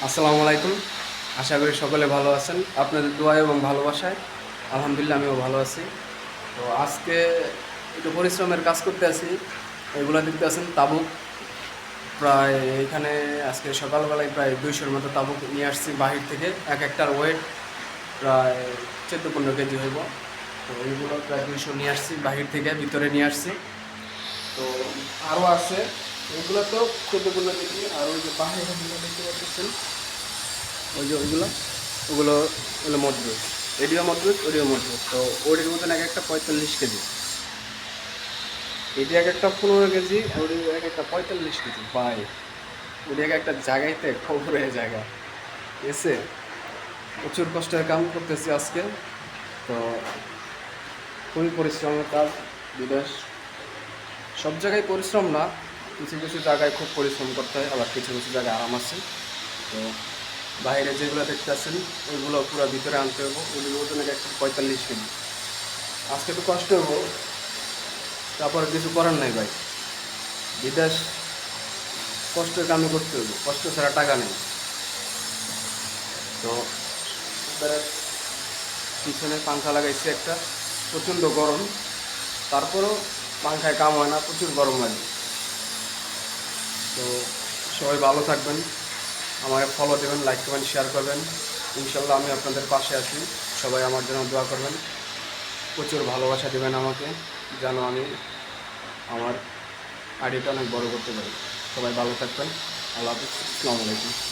আসসালামু আলাইকুম। আশা করি সকলে ভালো আছেন। আপনাদের দোয়া এবং ভালোবাসায় আলহামদুলিল্লাহ আমিও ভালো আছি। তো আজকে একটু পরিশ্রমের কাজ করতে আছি। এগুলা দেখতে আছেন তাবুক, প্রায় এখানে আজকে সকালবেলায় প্রায় 200-র মতো তাবুক নিয়ে আসছি বাহির থেকে। এক একটার ওয়েট প্রায় 14-15 কেজি হইব। তো এইগুলো প্রায় 200 নিয়ে আসছি বাহির থেকে, ভিতরে নিয়ে আসছি। তো আরও আছে, এগুলো তো 14-15 কেজি। আর ওই যে বাহিরে দেখতে পাচ্ছেন, ওই যে ওগুলো হলো মজবুত, এটিও মজবুত ওটিও মজবুত। তো ওটির মতন এক একটা 45 কেজি, এটি এক একটা 15 কেজি, ওটি এক একটা 45 কেজি। ভাই ওটি এক একটা জায়গাইতে খবরে জায়গা, ঠিক আছে। প্রচুর কষ্টের কাম করতেছি আজকে। তো খুবই পরিশ্রমের কাজ। বিদেশ সব জায়গায় পরিশ্রম না, কিছু কিছু জায়গায় খুব পরিশ্রম করতে হয়, আবার কিছু কিছু জায়গায় আরাম আছে। তো বাইরে যেগুলো দেখতেছেন ওইগুলো পুরো ভিতরে আনতে হবো। ওগুলোর ওজন একটা 45 কেজি। আজকে তো কষ্ট হবো, তারপরে কিছু করার নাই ভাই। বিদেশ কষ্টের কামই করতে হবে, কষ্ট ছাড়া টাকা নেই। তো এবারে পিছনে পাংখা লাগাইছি একটা, প্রচণ্ড গরম, তারপরেও পাংখায় কাম হয় না, প্রচুর গরম লাগে। তো সবাই ভালো থাকবেন, আমাকে ফলো দেবেন, লাইক করবেন, শেয়ার করবেন। ইনশাল্লাহ আমি আপনাদের পাশে আছি। সবাই আমার জন্য দোয়া করবেন, প্রচুর ভালোবাসা দেবেন আমাকে, যেন আমি আমার আইডিটা অনেক বড় করতে পারি। সবাই ভালো থাকবেন। আল্লাহ হাফিজ, আসসালামু আলাইকুম।